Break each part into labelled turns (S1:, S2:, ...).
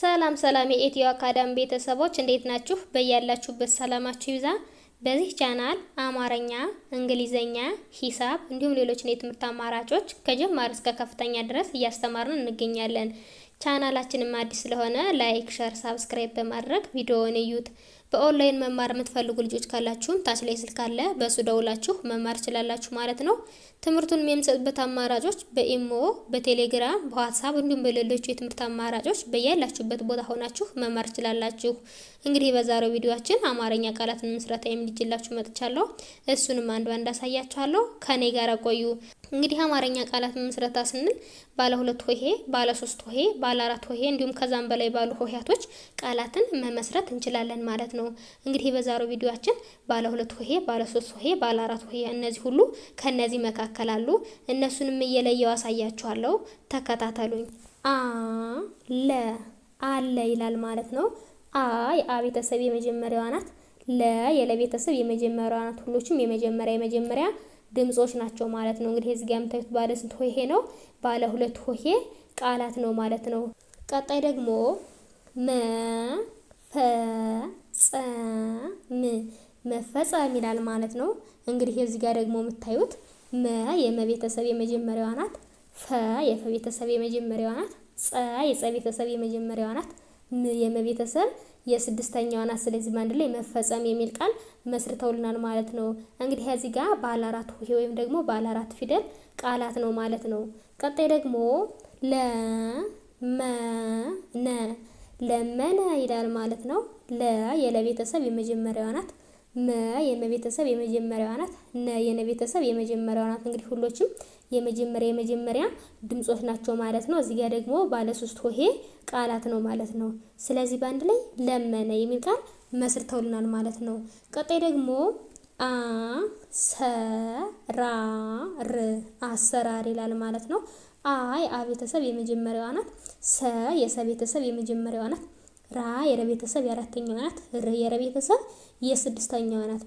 S1: ሰላም ሰላም የኢትዮ አካዳሚ ቤተሰቦች እንዴት ናችሁ? በያላችሁበት ሰላማችሁ ይብዛ። በዚህ ቻናል አማርኛ፣ እንግሊዘኛ፣ ሂሳብ እንዲሁም ሌሎች የትምህርት አማራጮች ከጀማሪ እስከ ከፍተኛ ድረስ እያስተማርን እንገኛለን። ቻናላችንም አዲስ ስለሆነ ላይክ፣ ሸር፣ ሳብስክራይብ በማድረግ ቪዲዮውን እዩት። በኦንላይን መማር የምትፈልጉ ልጆች ካላችሁም ታች ላይ ስልክ አለ፣ በሱ ደውላችሁ መማር ትችላላችሁ ማለት ነው። ትምህርቱን የምንሰጥበት አማራጮች በኢሞ፣ በቴሌግራም፣ በዋትስአፕ እንዲሁም በሌሎች የትምህርት አማራጮች በያላችሁበት ቦታ ሆናችሁ መማር ትችላላችሁ። እንግዲህ በዛሬው ቪዲዮአችን አማርኛ ቃላትን ምስረታ የሚልጅላችሁ መጥቻለሁ። እሱንም አንድ ባንድ አሳያችኋለሁ። ከኔ ጋር ቆዩ። እንግዲህ አማርኛ ቃላት ምስረታ ስንል ባለ 2 ሆሄ፣ ባለ 3 ሆሄ፣ ባለ 4 ሆሄ እንዲሁም ከዛም በላይ ባሉ ሆሄያቶች ቃላትን መመስረት እንችላለን ማለት ነው። እንግዲህ በዛሬው ቪዲዮአችን ባለ 2 ሆሄ፣ ባለ 3 ሆሄ፣ ባለ 4 ሆሄ እነዚህ ሁሉ ከነዚህ መካከል አሉ። እነሱንም እየለየው አሳያችኋለሁ። ተከታተሉኝ። አለ ይላል ማለት ነው። የአ ቤተሰብ የመጀመሪያዋ ናት። የለቤተሰብ የመጀመሪያዋ ናት። ሁሎችም የመጀመሪያ ድምጾች ናቸው ማለት ነው። እንግዲህ እዚህ ጋር የምታዩት ባለ ስንት ሆሄ ነው? ባለ 2 ሆሄ ቃላት ነው ማለት ነው። ቀጣይ ደግሞ መፈጸም ይላል ማለት ነው። እንግዲህ እዚህ ጋር ደግሞ የምታዩት የመቤተሰብ የመጀመሪያዋ ናት። የፈ ቤተሰብ የመጀመሪያዋ ናት። የጸ ቤተሰብ የመጀመሪያዋ ናት። የመቤተሰብ የስድስተኛዋ ናት። ስለዚህ በአንድ ላይ መፈጸም የሚል ቃል መስርተውልናል ማለት ነው። እንግዲህ እዚህ ጋር ባለ 4 ሆሄ ወይም ደግሞ ባለ 4 ፊደል ቃላት ነው ማለት ነው። ቀጣይ ደግሞ ለመነ ይላል ማለት ነው። የለቤተሰብ የመጀመሪያዋ ናት። የመቤተሰብ የመጀመሪያዋ ናት። የነቤተሰብ የመጀመሪያዋ ናት። እንግዲህ ሁሎችም የመጀመሪያ ድምጾች ናቸው ማለት ነው። እዚህ ጋር ደግሞ ባለ 3 ሆሄ ቃላት ነው ማለት ነው። ስለዚህ በአንድ ላይ ለመነ የሚል ቃል መስርተውልናል ማለት ነው። ቀጣይ ደግሞ አሰራር ይላል ማለት ነው። የአ ቤተሰብ የመጀመሪያዋ ናት። የሰ ቤተሰብ የመጀመሪያዋ ናት። የረ ቤተሰብ የአራተኛዋ ናት። የረ ቤተሰብ የስድስተኛዋ ናት።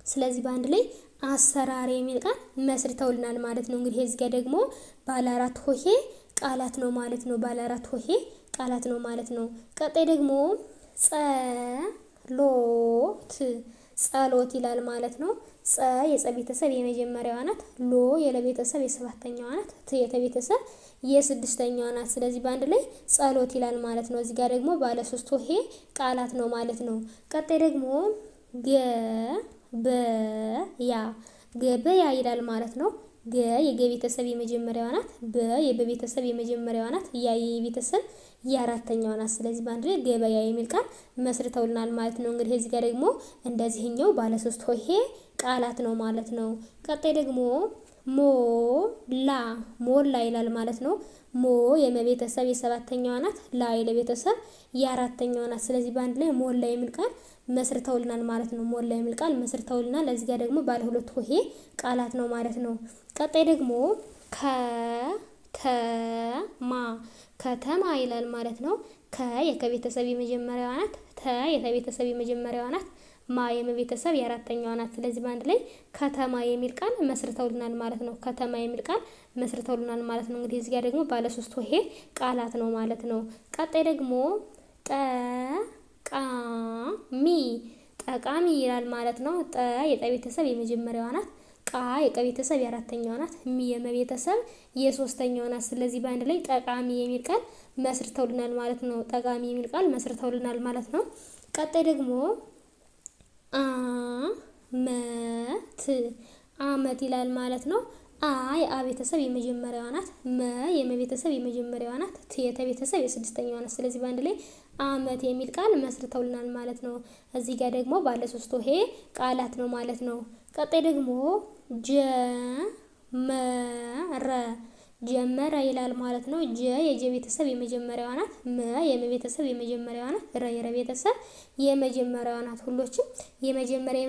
S1: ስለዚህ በአንድ ላይ አሰራር የሚል ቃል መስርተውልናል ማለት ነው። እንግዲህ እዚህ ጋር ደግሞ ባለ 4 ሆሄ ቃላት ነው ማለት ነው። ባለ 4 ሆሄ ቃላት ነው ማለት ነው። ቀጣይ ደግሞ ጸሎት ይላል ማለት ነው። የጸ ቤተሰብ የመጀመሪያዋ ናት። የለቤተሰብ የሰባተኛዋ ናት። የተ ቤተሰብ የስድስተኛዋ ናት። ስለዚህ በአንድ ላይ ጸሎት ይላል ማለት ነው። እዚህ ጋር ደግሞ ባለ 3 ሆሄ ቃላት ነው ማለት ነው። ቀጣይ ደግሞ ገበያ ይላል ማለት ነው። የገ ቤተሰብ የመጀመሪያዋ ናት። የበቤተሰብ የመጀመሪያዋ ናት። የቤተሰብ የአራተኛዋ ናት። ስለዚህ በአንድ ላይ ገበያ የሚል ቃል መስርተውልናል ማለት ነው። እንግዲህ እዚህ ጋር ደግሞ እንደዚህኛው ባለ 3 ሆሄ ቃላት ነው ማለት ነው። ቀጣይ ደግሞ ሞላ ይላል ማለት ነው። የመቤተሰብ የሰባተኛዋ ናት። የለቤተሰብ የአራተኛዋ ናት። ስለዚህ በአንድ ላይ ሞላ የሚል ቃል መስርተውልናል ማለት ነው። ሞላ የሚል ቃል መስርተውልናል። እዚህ ጋር ደግሞ ባለ 2 ሆሄ ቃላት ነው ማለት ነው። ቀጣይ ደግሞ ከተማ ይላል ማለት ነው። የከቤተሰብ የመጀመሪያዋ ናት። የተቤተሰብ የመጀመሪያዋ ናት። የመቤተሰብ የአራተኛዋ ናት። ስለዚህ በአንድ ላይ ከተማ የሚል ቃል መስርተውልናል ማለት ነው። ከተማ የሚል ቃል መስርተውልናል ማለት ነው። እንግዲህ እዚህ ጋር ደግሞ ባለ 3 ሆሄ ቃላት ነው ማለት ነው። ቀጣይ ደግሞ ጠቃሚ ይላል ማለት ነው። የጠ ቤተሰብ የመጀመሪያዋ ናት። የቀ ቤተሰብ የአራተኛዋ ናት። የመቤተሰብ የሶስተኛዋ ናት። ስለዚህ በአንድ ላይ ጠቃሚ የሚል ቃል መስርተውልናል ማለት ነው። ጠቃሚ የሚል ቃል መስርተውልናል ማለት ነው። ቀጣይ ደግሞ አመት ይላል ማለት ነው። የአ ቤተሰብ የመጀመሪያዋ ናት። የመቤተሰብ የመጀመሪያዋ ናት። የተ ቤተሰብ የስድስተኛዋ ናት። ስለዚህ በአንድ ላይ አመት የሚል ቃል መስርተውልናል ማለት ነው። እዚህ ጋር ደግሞ ባለ 3 ሆሄ ቃላት ነው ማለት ነው። ቀጣይ ደግሞ ጀመረ ይላል ማለት ነው። የጀ ቤተሰብ የመጀመሪያዋ ናት። የመቤተሰብ የመጀመሪያዋ ናት። የረ ቤተሰብ የመጀመሪያዋ ናት። ሁሎችም የመጀመሪያ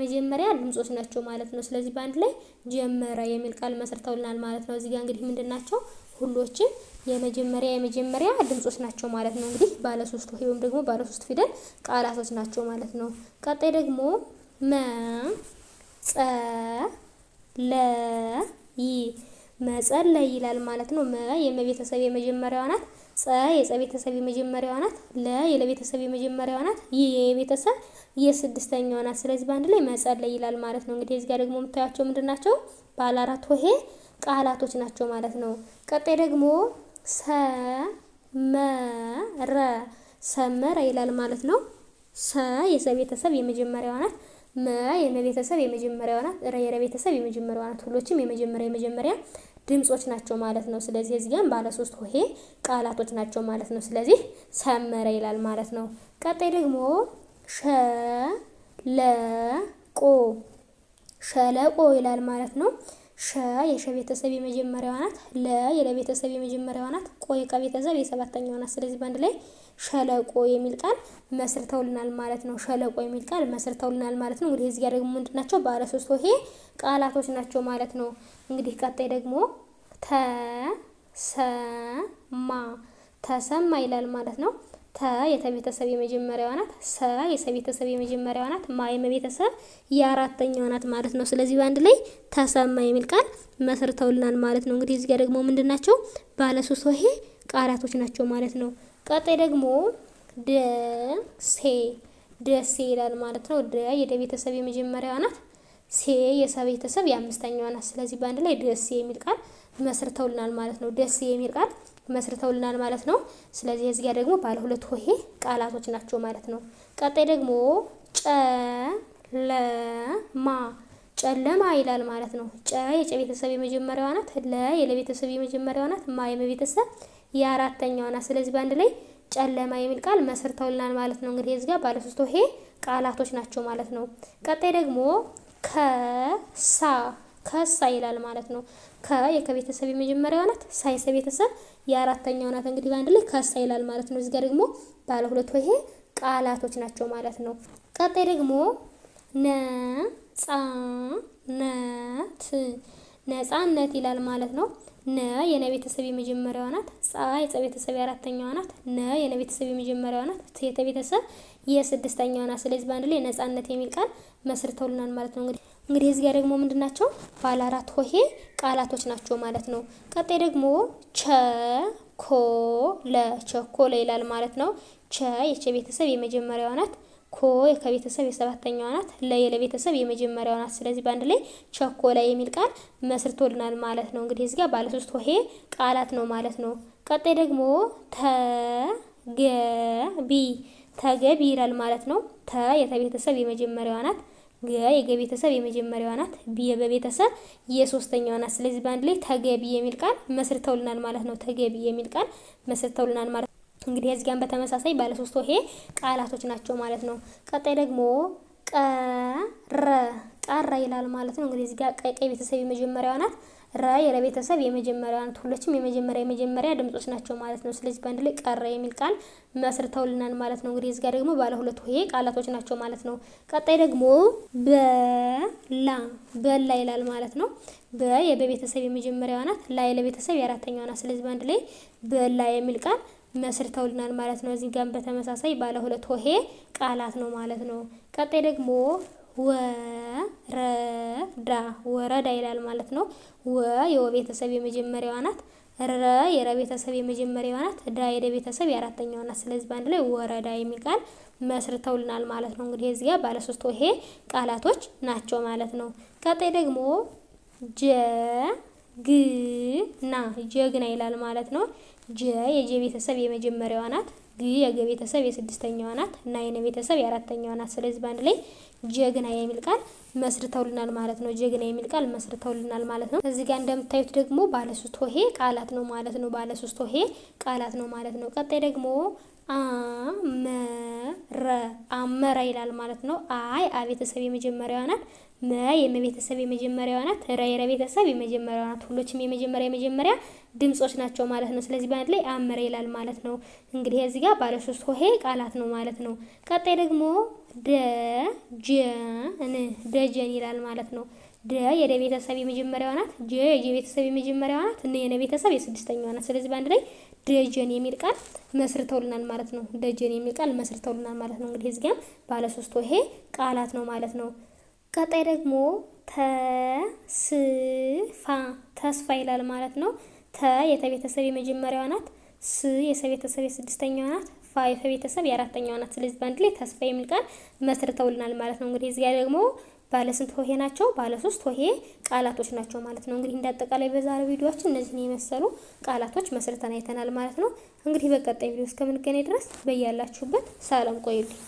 S1: ድምጾች ናቸው ማለት ነው። ስለዚህ በአንድ ላይ ጀመረ የሚል ቃል መስርተውልናል ማለት ነው። እዚህ ጋር እንግዲህ ምንድናቸው? ሁሎችም የመጀመሪያ ድምጾች ናቸው ማለት ነው። እንግዲህ ባለ 3 ሆሄ ወይም ደግሞ ባለ 3 ፊደል ቃላቶች ናቸው ማለት ነው። ቀጣይ ደግሞ መጸለይ ይላል ማለት ነው። የመቤተሰብ የመጀመሪያዋ ናት። ጸ የጸ ቤተሰብ የመጀመሪያዋ ናት። ለ የለቤተሰብ የመጀመሪያዋ ናት። ይ የቤተሰብ የስድስተኛዋ ናት። ስለዚህ በአንድ ላይ መጸለይ ይላል ማለት ነው። እንግዲህ እዚህ ጋር ደግሞ የምታያቸው ምንድን ናቸው? ባለ አራት ሆሄ ቃላቶች ናቸው ማለት ነው። ቀጣይ ደግሞ ሰመረ ሰመረ ይላል ማለት ነው። ሰ የሰ ቤተሰብ የመጀመሪያዋ ናት። መ የመ ቤተሰብ የመጀመሪያዋ ናት። ረ የረ ቤተሰብ የመጀመሪያዋ ናት። ሁሎችም የመጀመሪያ ድምጾች ናቸው ማለት ነው። ስለዚህ እዚህ ጋር ባለ ሶስት ሆሄ ቃላቶች ናቸው ማለት ነው። ስለዚህ ሰመረ ይላል ማለት ነው። ቀጣይ ደግሞ ሸለቆ ሸለቆ ይላል ማለት ነው። ሸ የሸ ቤተሰብ የመጀመሪያዋ ናት። ለ የለ ቤተሰብ የመጀመሪያዋ ናት። ቆ የቀ ቤተሰብ የሰባተኛዋ ናት። ስለዚህ በአንድ ላይ ሸለቆ የሚል ቃል መስርተውልናል ማለት ነው። ሸለቆ የሚል ቃል መስርተውልናል ማለት ነው። እንግዲህ እዚህ ጋር ደግሞ ምንድናቸው? ባለ ሶስት ሆሄ ቃላቶች ናቸው ማለት ነው። እንግዲህ ቀጣይ ደግሞ ተሰማ ተሰማ ይላል ማለት ነው። ተ የተቤተሰብ የመጀመሪያዋ ናት። ሰ የሰቤተሰብ የመጀመሪያዋ ናት። ማ የመቤተሰብ የአራተኛዋ ናት ማለት ነው። ስለዚህ በአንድ ላይ ተሰማ የሚል ቃል መስርተውልናል ማለት ነው። እንግዲህ እዚህ ጋር ደግሞ ምንድናቸው? ባለ ሶስት ሆሄ ቃላቶች ናቸው ማለት ነው። ቀጣይ ደግሞ ደሴ ደሴ ይላል ማለት ነው። ደ የደ ቤተሰብ የመጀመሪያዋ ናት። ሴ የሰ ቤተሰብ የአምስተኛዋ ናት። ስለዚህ በአንድ ላይ ደሴ የሚል ቃል መስርተውልናል ማለት ነው። ደሴ የሚል ቃል መስርተውልናል ማለት ነው። ስለዚህ እዚህ ጋር ደግሞ ባለ ሁለት ሆሄ ቃላቶች ናቸው ማለት ነው። ቀጣይ ደግሞ ጨለማ ጨለማ ይላል ማለት ነው። ጨ የጨ ቤተሰብ የመጀመሪያዋ ናት። ለ የለ ቤተሰብ የመጀመሪያዋ ናት። ማ የመ ቤተሰብ የአራተኛዋ ናት። ስለዚህ በአንድ ላይ ጨለማ የሚል ቃል መስርተውልናል ማለት ነው። እንግዲህ እዚህ ጋር ባለ ሶስት ሆሄ ቃላቶች ናቸው ማለት ነው። ቀጣይ ደግሞ ከሳ ከሳ ይላል ማለት ነው። ከ የከቤተሰብ የመጀመሪያዋ ናት። ሳ የሰ ቤተሰብ የአራተኛዋ ናት። እንግዲህ በአንድ ላይ ከሳ ይላል ማለት ነው። እዚህ ጋር ደግሞ ባለ ሁለት ሆሄ ቃላቶች ናቸው ማለት ነው። ቀጣይ ደግሞ ነጻነት ነጻነት ይላል ማለት ነው። ነ የነ ቤተሰብ የመጀመሪያዋ ናት። ጻ የጸ ቤተሰብ የአራተኛዋ ናት። ነ የነ ቤተሰብ የመጀመሪያዋ ናት። ት የተ ቤተሰብ የስድስተኛዋ ናት። ስለዚህ በአንድ ላይ ነጻነት የሚል ቃል መስርተውልናል ማለት ነው። እንግዲህ እዚህ ጋር ደግሞ ምንድናቸው? ባለ አራት ሆሄ ቃላቶች ናቸው ማለት ነው። ቀጣይ ደግሞ ቸኮለ ቸኮለ ይላል ማለት ነው። ቸ የቸ ቤተሰብ የመጀመሪያዋ ናት። ኮ የከቤተሰብ የሰባተኛዋ ናት። ለ የለቤተሰብ የመጀመሪያዋ ናት። ስለዚህ በአንድ ላይ ቸኮለ የሚል ቃል መስርቶልናል ማለት ነው። እንግዲህ እዚህ ጋር ባለ ሶስት ሆሄ ቃላት ነው ማለት ነው። ቀጣይ ደግሞ ተገቢ ተገቢ ይላል ማለት ነው። ተ የተቤተሰብ የመጀመሪያዋ ናት። ገ የገቤተሰብ የመጀመሪያዋ ናት። ቢ የበቤተሰብ የሶስተኛዋ ናት። ስለዚህ በአንድ ላይ ተገቢ የሚል ቃል መስርተውልናል ማለት ነው። ተገቢ የሚል ቃል መስርተውልናል ማለት ነው። እንግዲህ እዚህ ጋር በተመሳሳይ ባለ ሶስት ሆሄ ቃላቶች ናቸው ማለት ነው። ቀጣይ ደግሞ ቀረ ይላል ማለት ነው። እንግዲህ እዚህ ጋር ቀይ ቤተሰብ የመጀመሪያዋ ናት። ረ የለቤተሰብ የመጀመሪያዋ ናት። ሁሎችም የመጀመሪያ ድምጾች ናቸው ማለት ነው። ስለዚህ በአንድ ላይ ቀረ የሚል ቃል መስርተውልናል ማለት ነው። እንግዲህ እዚህ ጋር ደግሞ ባለ ሁለት ሆሄ ቃላቶች ናቸው ማለት ነው። ቀጣይ ደግሞ በላ ይላል ማለት ነው። በ የበቤተሰብ የመጀመሪያዋ ናት። ላ የለቤተሰብ የአራተኛዋ ናት። ስለዚህ በአንድ ላይ በላ የሚል ቃል መስርተውልናል ማለት ነው። እዚህ ጋር በተመሳሳይ ባለ ሁለት ሆሄ ቃላት ነው ማለት ነው። ቀጣይ ደግሞ ወረዳ ይላል ማለት ነው። ወ የወ ቤተሰብ የመጀመሪያዋ ናት። ረ የረ ቤተሰብ የመጀመሪያዋ ናት። ዳ የደ ቤተሰብ የአራተኛዋ ናት። ስለዚህ በአንድ ላይ ወረዳ የሚል ቃል መስርተውልናል ማለት ነው። እንግዲህ እዚህ ጋር ባለ ሶስት ሆሄ ቃላቶች ናቸው ማለት ነው። ቀጣይ ደግሞ ጀግና ይላል ማለት ነው። ጀ የጀ ቤተሰብ የመጀመሪያዋ ናት። ግ የገ ቤተሰብ የስድስተኛዋ ናት። እና የነ ቤተሰብ የአራተኛዋ ናት። ስለዚህ በአንድ ላይ ጀግና የሚል ቃል መስርተውልናል ማለት ነው። ጀግና የሚል ቃል መስርተውልናል ማለት ነው። እዚህ ጋር እንደምታዩት ደግሞ ባለ ሶስት ሆሄ ቃላት ነው ማለት ነው። ባለ ሶስት ሆሄ ቃላት ነው ማለት ነው። ቀጣይ ደግሞ አመረ ይላል ማለት ነው። አይ አ ቤተሰብ የመጀመሪያዋ ናት። መ የመ ቤተሰብ የመጀመሪያዋ ናት። ረ የረ ቤተሰብ የመጀመሪያዋ ናት። ሁሎችም የመጀመሪያ ድምጾች ናቸው ማለት ነው። ስለዚህ በአንድ ላይ አመረ ይላል ማለት ነው። እንግዲህ እዚህ ጋር ባለ ሶስት ሆሄ ቃላት ነው ማለት ነው። ቀጣይ ደግሞ ደጀን ይላል ማለት ነው። ደ የደ ቤተሰብ የመጀመሪያዋ ናት። ጀ የጀ ቤተሰብ የመጀመሪያዋ ናት። እና የነ ቤተሰብ የስድስተኛዋ ናት። ስለዚህ በአንድ ላይ ደጀን የሚል ቃል መስርተውልናል ማለት ነው። ደጀን የሚል ቃል መስርተውልናል ማለት ነው። እንግዲህ እዚህ ጋር ባለ ሶስት ሆሄ ቃላት ነው ማለት ነው። ቀጣይ ደግሞ ተስፋ ይላል ማለት ነው። ተ የተቤተሰብ የመጀመሪያዋ ናት። ስ የሰ ቤተሰብ የስድስተኛዋ ናት። ፋ የፈ ቤተሰብ የአራተኛዋ ናት። ስለዚህ በአንድ ላይ ተስፋ የሚል ቃል መስርተውልናል ማለት ነው። እንግዲህ እዚህ ጋር ደግሞ ባለ ስንት ሆሄ ናቸው? ባለ 3 ሆሄ ቃላቶች ናቸው ማለት ነው። እንግዲህ እንዳጠቃላይ በዛሬው ቪዲዮአችን እነዚህን የመሰሉ ቃላቶች መስርተን አይተናል ማለት ነው። እንግዲህ በቀጣይ ቪዲዮ እስከምንገናኝ ድረስ በያላችሁበት ሰላም ቆዩልኝ።